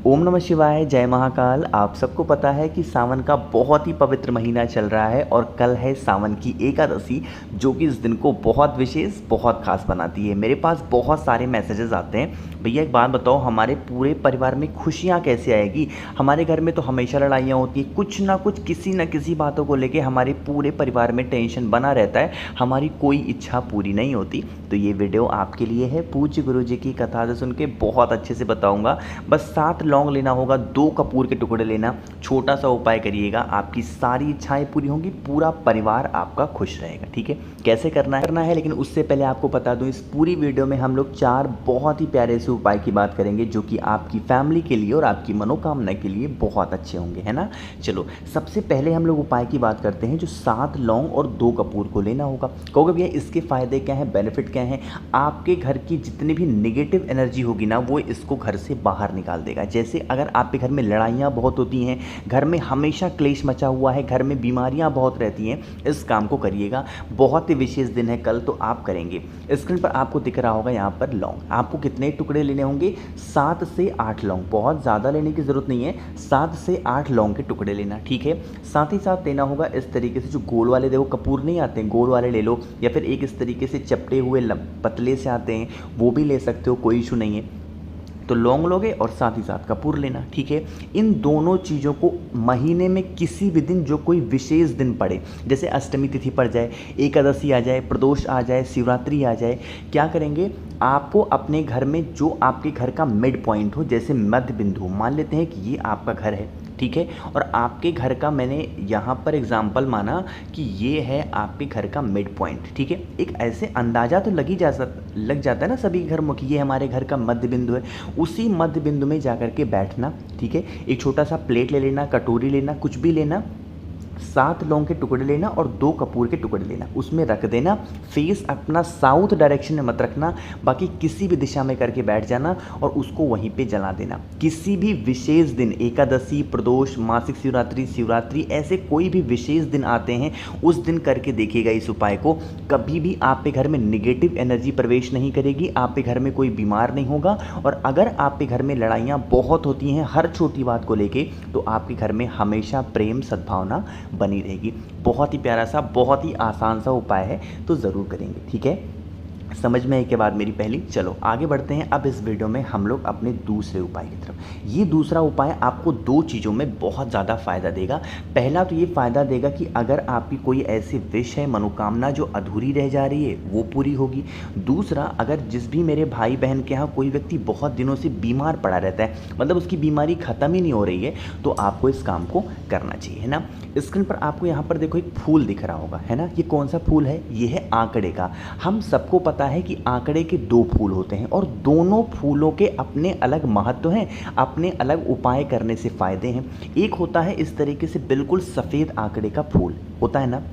ओम नमः शिवाय, जय महाकाल। आप सबको पता है कि सावन का बहुत ही पवित्र महीना चल रहा है और कल है सावन की एकादशी, जो कि इस दिन को बहुत विशेष, बहुत खास बनाती है। मेरे पास बहुत सारे मैसेजेस आते हैं, भैया एक बात बताओ, हमारे पूरे परिवार में खुशियाँ कैसे आएगी? हमारे घर में तो हमेशा लड़ाइयाँ होती हैं, कुछ ना कुछ किसी न किसी बातों को लेके हमारे पूरे परिवार में टेंशन बना रहता है, हमारी कोई इच्छा पूरी नहीं होती। तो ये वीडियो आपके लिए है। पूज्य गुरु जी की कथा से सुन के बहुत अच्छे से बताऊँगा। बस 7 लौंग लेना होगा, 2 कपूर के टुकड़े लेना, छोटा सा उपाय करिएगा, आपकी सारी इच्छाएं पूरी होंगी, पूरा परिवार आपका खुश रहेगा। ठीक है, कैसे करना है लेकिन उससे पहले आपको बता दूं, इस पूरी वीडियो में हम लोग 4 बहुत ही प्यारे से उपाय की बात करेंगे, जो कि आपकी फैमिली के लिए और आपकी मनोकामना के लिए बहुत अच्छे होंगे, है ना। चलो सबसे पहले हम लोग उपाय की बात करते हैं। जो 7 लौंग और 2 कपूर को लेना होगा। कहोगे भैया इसके फ़ायदे क्या हैं, बेनिफिट क्या हैं? आपके घर की जितनी भी नेगेटिव एनर्जी होगी ना, वो इसको घर से बाहर निकाल देगा। जैसे अगर आपके घर में लड़ाइयाँ बहुत होती हैं, घर में हमेशा क्लेश मचा हुआ है, घर में बीमारियाँ बहुत रहती हैं, इस काम को करिएगा। बहुत ही विशेष दिन है कल, तो आप करेंगे। स्क्रीन पर आपको दिख रहा होगा यहाँ पर लौंग। आपको कितने टुकड़े लेने होंगे? 7 से 8 लौंग। बहुत ज़्यादा लेने की ज़रूरत नहीं है, 7 से 8 लौंग के टुकड़े लेना। ठीक है, साथ ही साथ लेना होगा इस तरीके से जो गोल वाले देखो कपूर नहीं आते हैं, गोल वाले ले लो, या फिर एक इस तरीके से चपटे हुए पतले से आते हैं, वो भी ले सकते हो, कोई इशू नहीं है। तो लौंग लोगे और साथ ही साथ कपूर लेना। ठीक है, इन दोनों चीज़ों को महीने में किसी भी दिन, जो कोई विशेष दिन पड़े, जैसे अष्टमी तिथि पड़ जाए, एकादशी आ जाए, प्रदोष आ जाए, शिवरात्रि आ जाए, क्या करेंगे? आपको अपने घर में जो आपके घर का मिड पॉइंट हो, जैसे मध्य बिंदु, मान लेते हैं कि ये आपका घर है, ठीक है, और आपके घर का मैंने यहाँ पर एग्जाम्पल माना कि ये है आपके घर का मिड पॉइंट। ठीक है, एक ऐसे अंदाज़ा तो लग जाता है ना सभी घर में कि ये हमारे घर का मध्य बिंदु है। उसी मध्य बिंदु में जाकर के बैठना। ठीक है, एक छोटा सा प्लेट ले लेना, कटोरी लेना, कुछ भी लेना, 7 लौंग के टुकड़े लेना और 2 कपूर के टुकड़े लेना, उसमें रख देना। फेस अपना साउथ डायरेक्शन में मत रखना, बाकी किसी भी दिशा में करके बैठ जाना और उसको वहीं पे जला देना। किसी भी विशेष दिन, एकादशी, प्रदोष, मासिक शिवरात्रि, शिवरात्रि, ऐसे कोई भी विशेष दिन आते हैं, उस दिन करके देखिएगा इस उपाय को। कभी भी आपके घर में निगेटिव एनर्जी प्रवेश नहीं करेगी, आपके घर में कोई बीमार नहीं होगा। और अगर आपके घर में लड़ाइयाँ बहुत होती हैं हर छोटी बात को लेके, तो आपके घर में हमेशा प्रेम, सद्भावना बनी रहेगी। बहुत ही प्यारा सा, बहुत ही आसान सा उपाय है, तो ज़रूर करेंगे। ठीक है, समझ में आई के बाद मेरी पहली। चलो आगे बढ़ते हैं। अब इस वीडियो में हम लोग अपने दूसरे उपाय की तरफ। ये दूसरा उपाय आपको 2 चीज़ों में बहुत ज़्यादा फ़ायदा देगा। पहला तो ये फ़ायदा देगा कि अगर आपकी कोई ऐसी विश है, मनोकामना जो अधूरी रह जा रही है, वो पूरी होगी। दूसरा, अगर जिस भी मेरे भाई बहन के यहाँ कोई व्यक्ति बहुत दिनों से बीमार पड़ा रहता है, मतलब उसकी बीमारी ख़त्म ही नहीं हो रही है, तो आपको इस काम को करना चाहिए, है ना। स्क्रीन पर आपको यहाँ पर देखो एक फूल दिख रहा होगा, है ना। ये कौन सा फूल है? ये है आंकड़े का। हम सबको पता है कि आंकड़े के 2 फूल होते हैं और दोनों फूलों के अपने अलग महत्व हैं, अपने अलग उपाय करने से फ़ायदे हैं। एक होता है इस तरीके से बिल्कुल सफ़ेद आंकड़े का फूल होता है ना,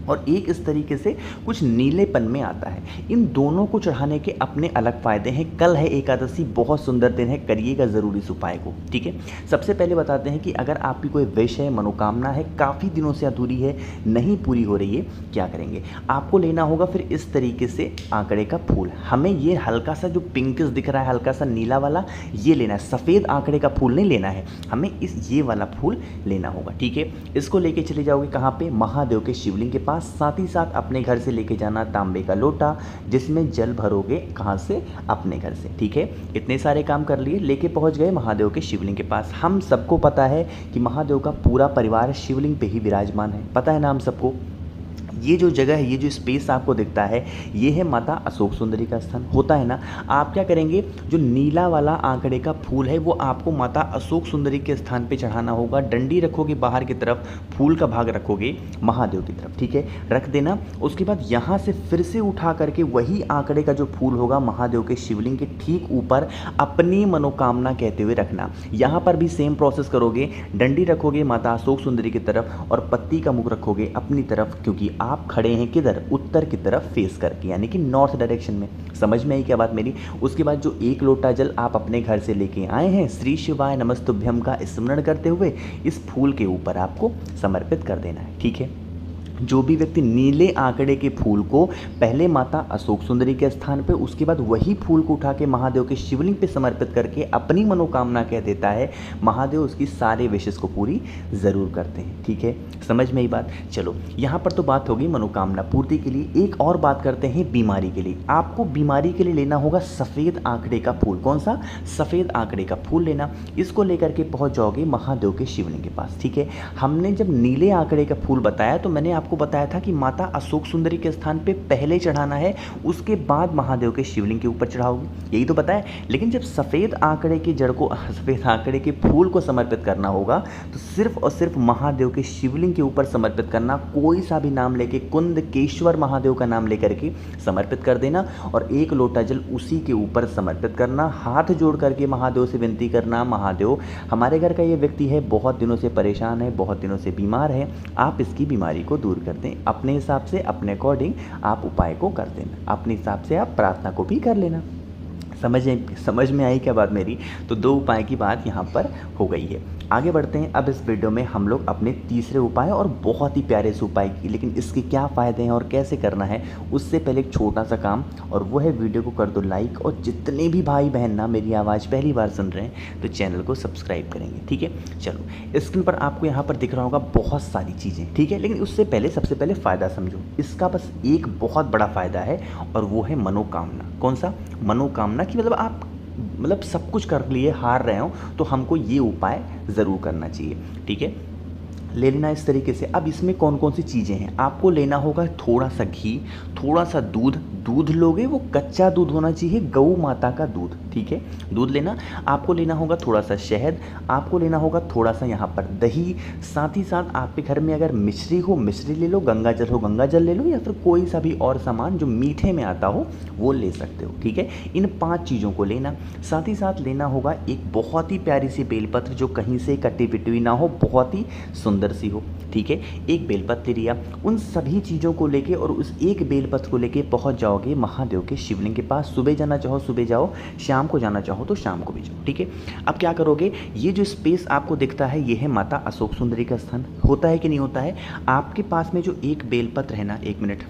और एक इस तरीके से कुछ नीलेपन में आता है। इन दोनों को चढ़ाने के अपने अलग फ़ायदे हैं। कल है एकादशी, बहुत सुंदर दिन है, करिएगा ज़रूर इस उपाय को। ठीक है, सबसे पहले बताते हैं कि अगर आपकी कोई विश है, मनोकामना है, काफ़ी दिनों से अधूरी है, नहीं पूरी हो रही है, क्या करेंगे? आपको लेना होगा फिर इस तरीके से आंकड़े का फूल। हमें ये हल्का सा जो पिंकिश दिख रहा है, हल्का सा नीला वाला, ये लेना है। सफ़ेद आंकड़े का फूल नहीं लेना है, हमें ये वाला फूल लेना होगा। ठीक है, इसको लेके चले जाओगे कहाँ पे? महादेव के शिवलिंग के पास। साथ ही साथ अपने घर से लेके जाना तांबे का लोटा, जिसमें जल भरोगे। कहाँ से? अपने घर से। ठीक है, इतने सारे काम कर लिए, लेके पहुंच गए महादेव के शिवलिंग के पास। हम सबको पता है कि महादेव का पूरा परिवार शिवलिंग पे ही विराजमान है, पता है ना हम सबको। ये जो जगह है, ये जो स्पेस आपको दिखता है, ये है माता अशोक सुंदरी का स्थान, होता है ना। आप क्या करेंगे? जो नीला वाला आंकड़े का फूल है, वो आपको माता अशोक सुंदरी के स्थान पे चढ़ाना होगा। डंडी रखोगे बाहर की तरफ, फूल का भाग रखोगे महादेव की तरफ। ठीक है, रख देना। उसके बाद यहाँ से फिर से उठा करके वही आंकड़े का जो फूल होगा महादेव के शिवलिंग के ठीक ऊपर अपनी मनोकामना कहते हुए रखना। यहाँ पर भी सेम प्रोसेस करोगे। डंडी रखोगे माता अशोक सुंदरी की तरफ और पत्ती का मुख रखोगे अपनी तरफ, क्योंकि आप खड़े हैं किधर? उत्तर की तरफ फेस करके, यानी कि नॉर्थ डायरेक्शन में। समझ में आई क्या बात मेरी? उसके बाद जो 1 लोटा जल आप अपने घर से लेके आए हैं, श्री शिवाय नमस्तुभ्यम का स्मरण करते हुए इस फूल के ऊपर आपको समर्पित कर देना है। ठीक है, जो भी व्यक्ति नीले आंकड़े के फूल को पहले माता अशोक सुंदरी के स्थान पे, उसके बाद वही फूल को उठा के महादेव के शिवलिंग पे समर्पित करके अपनी मनोकामना कह देता है, महादेव उसकी सारे विशेष को पूरी ज़रूर करते हैं। ठीक है, समझ में आई बात। चलो यहाँ पर तो बात होगी मनोकामना पूर्ति के लिए। एक और बात करते हैं बीमारी के लिए। आपको बीमारी के लिए लेना होगा सफ़ेद आंकड़े का फूल। कौन सा? सफ़ेद आंकड़े का फूल लेना। इसको लेकर के पहुँच जाओगे महादेव के शिवलिंग के पास। ठीक है, हमने जब नीले आंकड़े का फूल बताया तो मैंने आपको बताया था कि माता अशोक सुंदरी के स्थान पे पहले चढ़ाना है, उसके बाद महादेव के शिवलिंग के ऊपर चढ़ाओगे, यही तो बताया। लेकिन जब सफ़ेद आंकड़े की जड़ को, सफ़ेद आंकड़े के फूल को समर्पित करना होगा तो सिर्फ और सिर्फ महादेव के शिवलिंग के ऊपर समर्पित करना। कोई सा भी नाम लेके, कुंदकेश्वर महादेव का नाम लेकर के समर्पित कर देना और एक लोटा जल उसी के ऊपर समर्पित करना। हाथ जोड़ करके महादेव से विनती करना, महादेव हमारे घर का ये व्यक्ति है, बहुत दिनों से परेशान है, बहुत दिनों से बीमार है, आप इसकी बीमारी को दूर कर दें। अपने हिसाब से, अपने अकॉर्डिंग आप उपाय को कर देना, अपने हिसाब से आप प्रार्थना को भी कर लेना। समझ में आई क्या बात मेरी? तो 2 उपाय की बात यहाँ पर हो गई है। आगे बढ़ते हैं। अब इस वीडियो में हम लोग अपने तीसरे उपाय और बहुत ही प्यारे से उपाय की, लेकिन इसके क्या फ़ायदे हैं और कैसे करना है उससे पहले एक छोटा सा काम, और वो है वीडियो को कर दो लाइक, और जितने भी भाई बहन ना मेरी आवाज़ पहली बार सुन रहे हैं तो चैनल को सब्सक्राइब करेंगे। ठीक है, चलो स्क्रीन पर आपको यहाँ पर दिख रहा होगा बहुत सारी चीज़ें। ठीक है, लेकिन उससे पहले सबसे पहले फ़ायदा समझो। इसका बस एक बहुत बड़ा फ़ायदा है और वो है मनोकामना। कौन सा? मनोकामना की मतलब आप सब कुछ कर लिए, हार रहे हो तो हमको ये उपाय ज़रूर करना चाहिए। ठीक है, ले लेना इस तरीके से। अब इसमें कौन कौन सी चीज़ें हैं? आपको लेना होगा थोड़ा सा घी, थोड़ा सा दूध। दूध लोगे वो कच्चा दूध होना चाहिए, गौ माता का दूध। ठीक है, दूध लेना। आपको लेना होगा थोड़ा सा शहद, आपको लेना होगा थोड़ा सा यहाँ पर दही। साथ ही साथ आपके घर में अगर मिश्री हो, मिश्री ले लो, गंगा जल हो, गंगा जल ले लो, या फिर कोई सा भी और सामान जो मीठे में आता हो वो ले सकते हो। ठीक है, इन 5 चीज़ों को लेना। साथ ही साथ लेना होगा एक बहुत ही प्यारी सी बेलपत्र जो कहीं से कटी पिटी ना हो, बहुत ही सुंदर सी हो। ठीक है, एक बेलपत्र लिया। उन सभी चीज़ों को लेके और उस एक बेलपत्र को लेके पहुंच जाओगे महादेव के शिवलिंग के पास। सुबह जाना चाहो सुबह जाओ, शाम को जाना चाहो तो शाम को भी जाओ। ठीक है, अब क्या करोगे? ये जो स्पेस आपको दिखता है ये है माता अशोक सुंदरी का स्थान। होता है कि नहीं होता है? आपके पास में जो एक बेलपत्र है ना, 1 मिनट,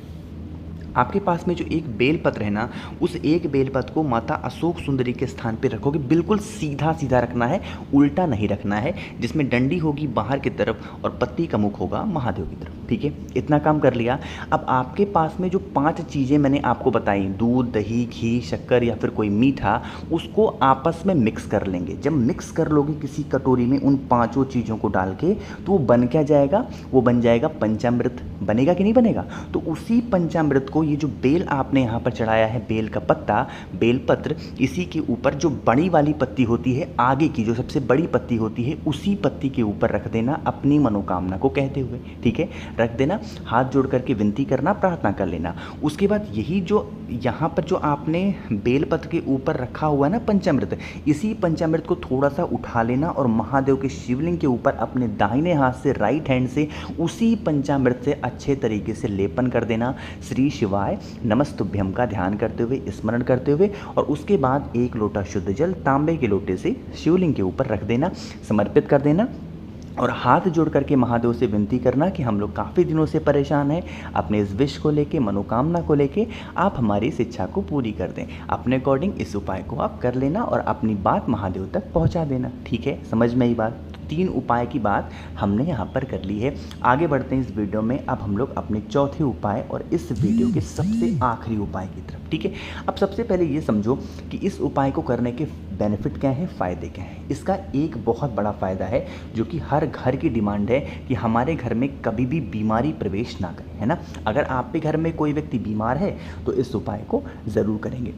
आपके पास में जो एक बेलपत्र है ना, उस एक बेलपत्र को माता अशोक सुंदरी के स्थान पे रखोगे। बिल्कुल सीधा सीधा रखना है, उल्टा नहीं रखना है, जिसमें डंडी होगी बाहर की तरफ और पत्ती का मुख होगा महादेव की तरफ। ठीक है, इतना काम कर लिया। अब आपके पास में जो 5 चीज़ें मैंने आपको बताई, दूध, दही, घी, शक्कर या फिर कोई मीठा, उसको आपस में मिक्स कर लेंगे। जब मिक्स कर लोगे किसी कटोरी में उन 5 चीज़ों को डाल के, तो वो बन क्या जाएगा? वो बन जाएगा पंचामृत। बनेगा कि नहीं बनेगा? तो उसी पंचामृत को, ये जो बेल आपने यहाँ पर चढ़ाया है, बेल का पत्ता, बेलपत्र, इसी के ऊपर जो बड़ी वाली पत्ती होती है, आगे की जो सबसे बड़ी पत्ती होती है, उसी पत्ती के ऊपर रख देना अपनी मनोकामना को कहते हुए। ठीक है, रख देना, हाथ जोड़ करके विनती करना, प्रार्थना कर लेना। उसके बाद यही जो यहाँ पर जो आपने बेलपत्र के ऊपर रखा हुआ है ना पंचामृत, इसी पंचामृत को थोड़ा सा उठा लेना और महादेव के शिवलिंग के ऊपर अपने दाहिने हाथ से, राइट हैंड से उसी पंचामृत से अच्छे तरीके से लेपन कर देना। श्री शिवाय नमस्तुभ्यम का ध्यान करते हुए, स्मरण करते हुए, और उसके बाद 1 लोटा शुद्ध जल तांबे के लोटे से शिवलिंग के ऊपर रख देना, समर्पित कर देना और हाथ जोड़ करके महादेव से विनती करना कि हम लोग काफ़ी दिनों से परेशान हैं, अपने इस विश को लेके, मनोकामना को लेके आप हमारी इस इच्छा को पूरी कर दें। अपने अकॉर्डिंग इस उपाय को आप कर लेना और अपनी बात महादेव तक पहुंचा देना। ठीक है, समझ में आई बात? 3 उपाय की बात हमने यहाँ पर कर ली है। आगे बढ़ते हैं इस वीडियो में। अब हम लोग अपने चौथे उपाय और इस वीडियो के सबसे आखिरी उपाय की तरफ। ठीक है, अब सबसे पहले ये समझो कि इस उपाय को करने के बेनिफिट क्या हैं, फ़ायदे क्या हैं। इसका एक बहुत बड़ा फ़ायदा है जो कि हर घर की डिमांड है कि हमारे घर में कभी भी बीमारी प्रवेश ना करे, है ना। अगर आपके घर में कोई व्यक्ति बीमार है तो इस उपाय को ज़रूर करेंगे।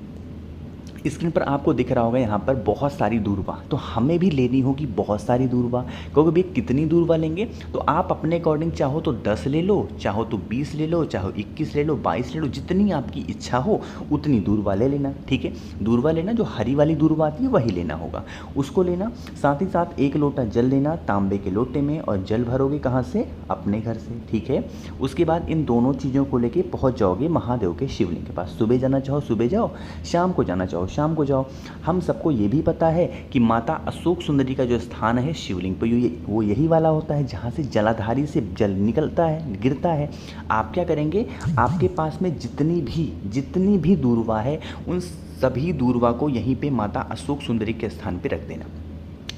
स्क्रीन पर आपको दिख रहा होगा यहाँ पर बहुत सारी दूरवा, तो हमें भी लेनी होगी बहुत सारी दूरवा। क्योंकि भैया कितनी दूरवा लेंगे? तो आप अपने अकॉर्डिंग चाहो तो 10 ले लो, चाहो तो 20 ले लो, चाहो 21 ले लो, 22 ले लो, जितनी आपकी इच्छा हो उतनी दूरवा ले लेना। ठीक है, दूरवा लेना, जो हरी वाली दूरवा आती है वही लेना होगा, उसको लेना। साथ ही साथ 1 लोटा जल लेना तांबे के लोटे में, और जल भरोगे कहाँ से? अपने घर से। ठीक है, उसके बाद इन दोनों चीज़ों को लेके पहुँच जाओगे महादेव के शिवलिंग के पास। सुबह जाना चाहो सुबह जाओ, शाम को जाना चाहो शाम को जाओ। हम सबको ये भी पता है कि माता अशोक सुंदरी का जो स्थान है शिवलिंग पर वो यही वाला होता है जहाँ से जलाधारी से जल निकलता है, गिरता है। आप क्या करेंगे, आपके पास में जितनी भी दूर्वा है उन सभी दूर्वा को यहीं पे माता अशोक सुंदरी के स्थान पे रख देना।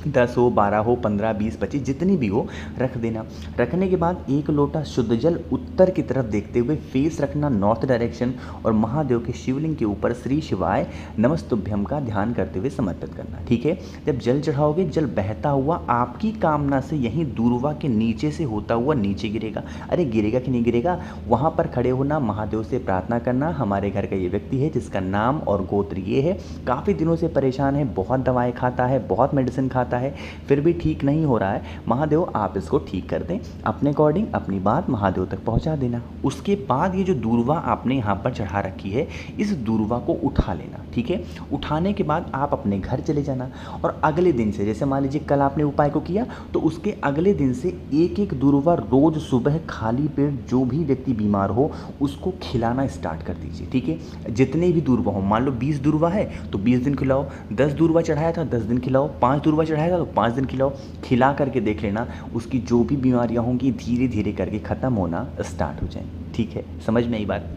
10 हो, 12 हो, 15, 20, 25 जितनी भी हो रख देना। रखने के बाद एक लोटा शुद्ध जल उत्तर की तरफ देखते हुए फेस रखना नॉर्थ डायरेक्शन, और महादेव के शिवलिंग के ऊपर श्री शिवाय नमस्तुभ्यम का ध्यान करते हुए समर्पित करना। ठीक है। जब जल चढ़ाओगे, जल बहता हुआ आपकी कामना से यहीं दूर्वा के नीचे से होता हुआ नीचे गिरेगा। अरे गिरेगा कि नहीं गिरेगा, वहाँ पर खड़े होना, महादेव से प्रार्थना करना, हमारे घर का ये व्यक्ति है जिसका नाम और गोत्र ये है, काफ़ी दिनों से परेशान है, बहुत दवाएँ खाता है, बहुत मेडिसिन खाता है, फिर भी ठीक नहीं हो रहा है, महादेव आप इसको ठीक कर दें। अपने अकॉर्डिंग अपनी बात महादेव तक पहुंचा देना। उसके बाद ये जो दूर्वा आपने यहाँ पर चढ़ा रखी है, इस दूर्वा को उठा लेना। ठीक है। उठाने के बाद आप अपने घर चले जाना, और अगले दिन से, जैसे मान लीजिए कल आपने उपाय को किया, तो उसके अगले दिन से एक एक दूर्वा रोज सुबह खाली पेट जो भी व्यक्ति बीमार हो उसको खिलाना स्टार्ट कर दीजिए। ठीक है। जितने भी दूर्वा हो, मान लो 20 दूर्वा है तो 20 दिन खिलाओ, 10 दूर्वा चढ़ाया था 10 दिन खिलाओ, 5 दूर्वा चढ़ाया था तो 5 दिन खिलाओ। खिला करके देख लेना उसकी जो भी बीमारियां होंगी धीरे धीरे करके ख़त्म होना स्टार्ट हो जाए। ठीक है, समझ में आई बात।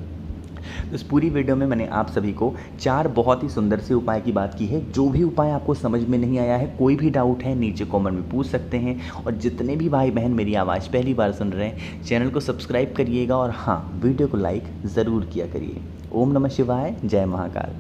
तो इस पूरी वीडियो में मैंने आप सभी को 4 बहुत ही सुंदर से उपाय की बात की है। जो भी उपाय आपको समझ में नहीं आया है, कोई भी डाउट है, नीचे कमेंट में पूछ सकते हैं। और जितने भी भाई बहन मेरी आवाज़ पहली बार सुन रहे हैं, चैनल को सब्सक्राइब करिएगा, और हाँ, वीडियो को लाइक ज़रूर किया करिए। ओम नमः शिवाय, जय महाकाल।